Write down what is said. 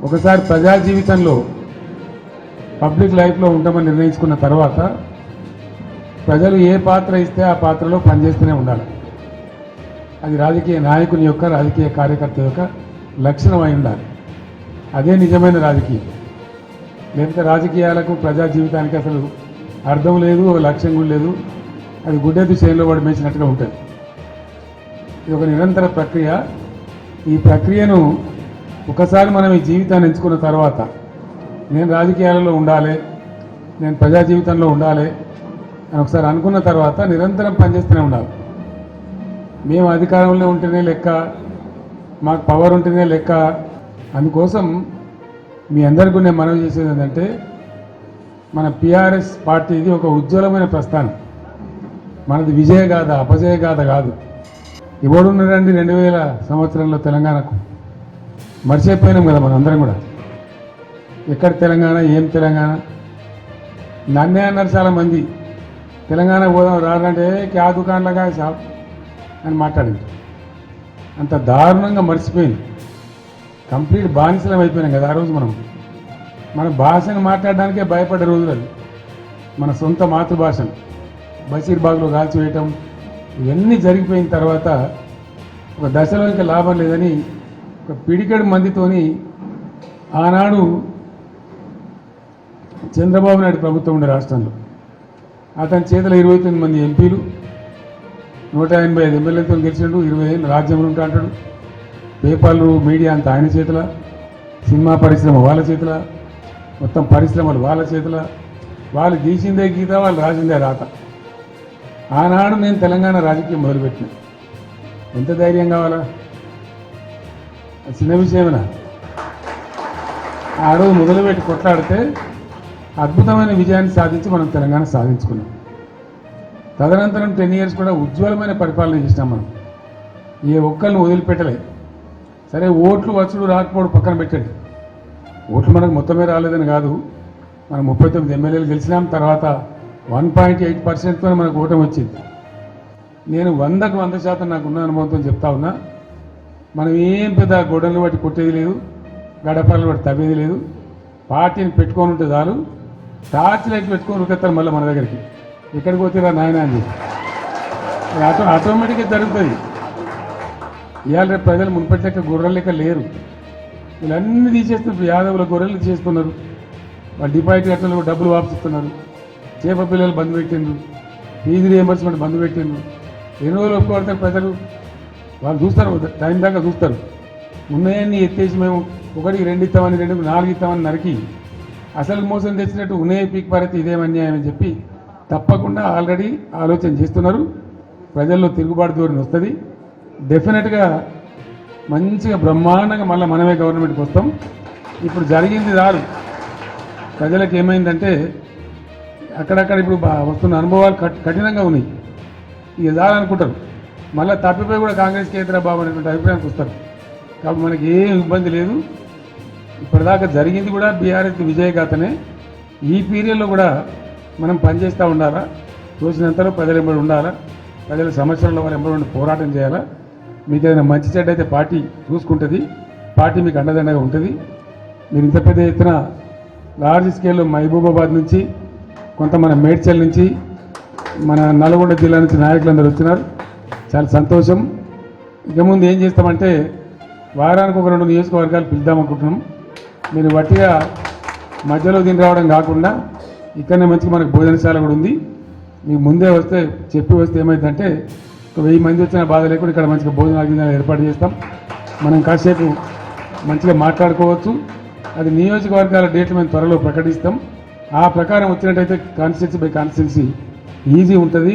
ఒకసారి ప్రజా జీవితంలో పబ్లిక్ లైఫ్లో ఉంటామని నిర్ణయించుకున్న తర్వాత ప్రజలు ఏ పాత్ర ఇస్తే ఆ పాత్రలో పనిచేస్తూనే ఉండాలి. అది రాజకీయ నాయకుని యొక్క రాజకీయ కార్యకర్త యొక్క లక్షణం అయి ఉండాలి. అదే నిజమైన రాజకీయం. లేకపోతే రాజకీయాలకు ప్రజా జీవితానికి అసలు అర్థం లేదు, ఒక లక్ష్యం కూడా లేదు. అది గుడ్డెద్దు చేనులో పడి మేసినట్టుగా ఉంటుంది. ఇది ఒక నిరంతర ప్రక్రియ. ఈ ప్రక్రియను ఒకసారి మనం ఈ జీవితాన్ని ఎంచుకున్న తర్వాత నేను రాజకీయాలలో ఉండాలి, నేను ప్రజా జీవితంలో ఉండాలి అని ఒకసారి అనుకున్న తర్వాత నిరంతరం పనిచేస్తూనే ఉండాలి. మేము అధికారంలో ఉంటేనే లెక్క, మాకు పవర్ ఉంటేనే లెక్క. అందుకోసం మీ అందరికీ నేను మనవి చేసేది ఏంటంటే, మన పిఆర్ఎస్ పార్టీది ఒక ఉజ్వలమైన ప్రస్థానం. మనది విజయగాథ, అపజయగాథ కాదు. ఎవడున్నారండి 2000 సంవత్సరంలో తెలంగాణకు? మర్చిపోయినాం కదా మనం అందరం కూడా. ఎక్కడ తెలంగాణ, ఏం తెలంగాణ? నన్నే అన్నారు చాలామంది, తెలంగాణ పోదాం రాదంటే క్యా దుకాణంలాగా షాప్ అని మాట్లాడింది. అంత దారుణంగా మర్చిపోయింది. కంప్లీట్ బానిసలం అయిపోయినాం కదా ఆ రోజు. మనం మన భాషను మాట్లాడడానికే భయపడే రోజులు అది. మన సొంత మాతృభాషను బషీర్బాగ్లో కాల్చివేయటం ఇవన్నీ జరిగిపోయిన తర్వాత ఒక దశలో ఇంకా లాభం లేదని ఒక పిడికెడు మందితోని ఆనాడు చంద్రబాబు నాయుడు ప్రభుత్వం ఉండే రాష్ట్రంలో అతని చేతిలో 29 మంది ఎంపీలు, 185 ఎమ్మెల్యేలతో గెలిచిండు. 20 ఏళ్ళు రాజ్యంలో ఉంటా అంటాడు. పేపర్లు, మీడియా అంతా ఆయన చేతుల, సినిమా పరిశ్రమ వాళ్ళ చేతుల, మొత్తం పరిశ్రమలు వాళ్ళ చేతుల. వాళ్ళు గీసిందే గీత, వాళ్ళు రాసిందే రాత. ఆనాడు నేను తెలంగాణ రాజకీయం మొదలుపెట్టిన. ఎంత ధైర్యం కావాలా? చిన్న విషయమేనా? ఆ రోజు మొదలుపెట్టి కొట్లాడితే అద్భుతమైన విజయాన్ని సాధించి మనం తెలంగాణ సాధించుకున్నాం. తదనంతరం 10 years కూడా ఉజ్వలమైన పరిపాలన చేసినాం మనం. ఏ ఒక్కరిని వదిలిపెట్టలే. సరే, ఓట్లు వచ్చుడు రాకపోవడం పక్కన పెట్టండి. ఓట్లు మనకు మొత్తమే రాలేదని కాదు. మనం 39 ఎమ్మెల్యేలు గెలిచినాం. తర్వాత 1.8%తో మనకు ఓటమి వచ్చింది. నేను 100కు 100% నాకున్న అనుభవంతో చెప్తా ఉన్నా. మనం ఏం పెద్ద గొడవలు బట్టి కొట్టేది లేదు, గడపలు బట్టి తవ్వేది లేదు. పార్టీని పెట్టుకొని ఉంటే చాలు. టార్చ్ లైట్ పెట్టుకొని ఉరికెత్తారు మళ్ళీ మన దగ్గరికి. ఎక్కడికి పోతారా నాయన అని చెప్పి ఆటోమేటిక్గా జరుగుతుంది. ఇవాళ రేపు ప్రజలు మున్పటి లెక్క గొర్రెల లెక్క లేరు. వీళ్ళన్నీ తీసేస్తున్నారు. యాదవుల గొర్రెలు తీసేస్తున్నారు. వాళ్ళు డిపాజిట్ కట్టలు డబ్బులు వాపిస్తున్నారు. చేప పిల్లలు బంద్ పెట్టిండ్రు. ఫీజు రియంబర్స్మెంట్ బంద్ పెట్టిండ్రు. ఎన్ని రోజులు ఒప్పుకోవడతారు ప్రజలు? వాళ్ళు చూస్తారు, టైం దాకా చూస్తారు. ఉన్నాయన్నీ ఎత్తేసి మేము 1కి 2 ఇస్తామని, 2కి 4 ఇస్తామని నరికి అసలు మోసం తెచ్చినట్టు ఉన్నాయే పీక్ పారైతే ఇదేం అన్యాయం అని చెప్పి తప్పకుండా ఆల్రెడీ ఆలోచన చేస్తున్నారు. ప్రజల్లో తిరుగుబాటు ధోరణి వస్తుంది. డెఫినెట్గా మంచిగా బ్రహ్మాండంగా మళ్ళీ మనమే గవర్నమెంట్కి వస్తాం. ఇప్పుడు జరిగింది దారు. ప్రజలకు ఏమైందంటే అక్కడక్కడ ఇప్పుడు వస్తున్న అనుభవాలు కఠినంగా ఉన్నాయి. ఇక చాలనుకుంటారు. మళ్ళీ తప్పిపోయి కూడా కాంగ్రెస్కి ఎదురా బాబు అనేటువంటి అభిప్రాయానికి వస్తారు. కాబట్టి మనకి ఏం ఇబ్బంది లేదు. ఇప్పటిదాకా జరిగింది కూడా బీఆర్ఎస్ విజయగాథనే. ఈ పీరియడ్లో కూడా మనం పనిచేస్తూ ఉండాలా. చూసినంతలో ప్రజలు ఎంబడి ఉండాలా. ప్రజల సమస్యల్లో వారు ఎంబడి పోరాటం చేయాలా. మీకు ఏదైనా మంచి చెడ్డ అయితే పార్టీ చూసుకుంటుంది. పార్టీ మీకు అండదండగా ఉంటుంది. మీరు ఇంత పెద్ద ఎత్తున లార్జ్ స్కేల్లో మహబూబాబాద్ నుంచి, కొంత మన మేడ్చల్ నుంచి, మన నల్గొండ జిల్లా నుంచి నాయకులందరూ వచ్చినారు. చాలా సంతోషం. ఇక ముందు ఏం చేస్తామంటే వారానికి ఒక 2 నియోజకవర్గాలు పిలుద్దామనుకుంటున్నాం. మీరు వట్టిగా మధ్యలో దీని రావడం కాకుండా ఇక్కడనే మంచిగా మనకు భోజనశాల కూడా ఉంది. మీకు ముందే వస్తే చెప్పి వస్తే ఏమైందంటే ఒక 1000 మంది వచ్చిన బాధ లేకుండా ఇక్కడ మంచిగా భోజనాలు ఏర్పాటు చేస్తాం. మనం కాసేపు మంచిగా మాట్లాడుకోవచ్చు. అది నియోజకవర్గాల డేట్లు మేము త్వరలో ప్రకటిస్తాం. ఆ ప్రకారం వచ్చినట్టయితే కాన్స్టిట్యున్సీ బై కాన్స్టిట్యున్సీ ఈజీ ఉంటుంది.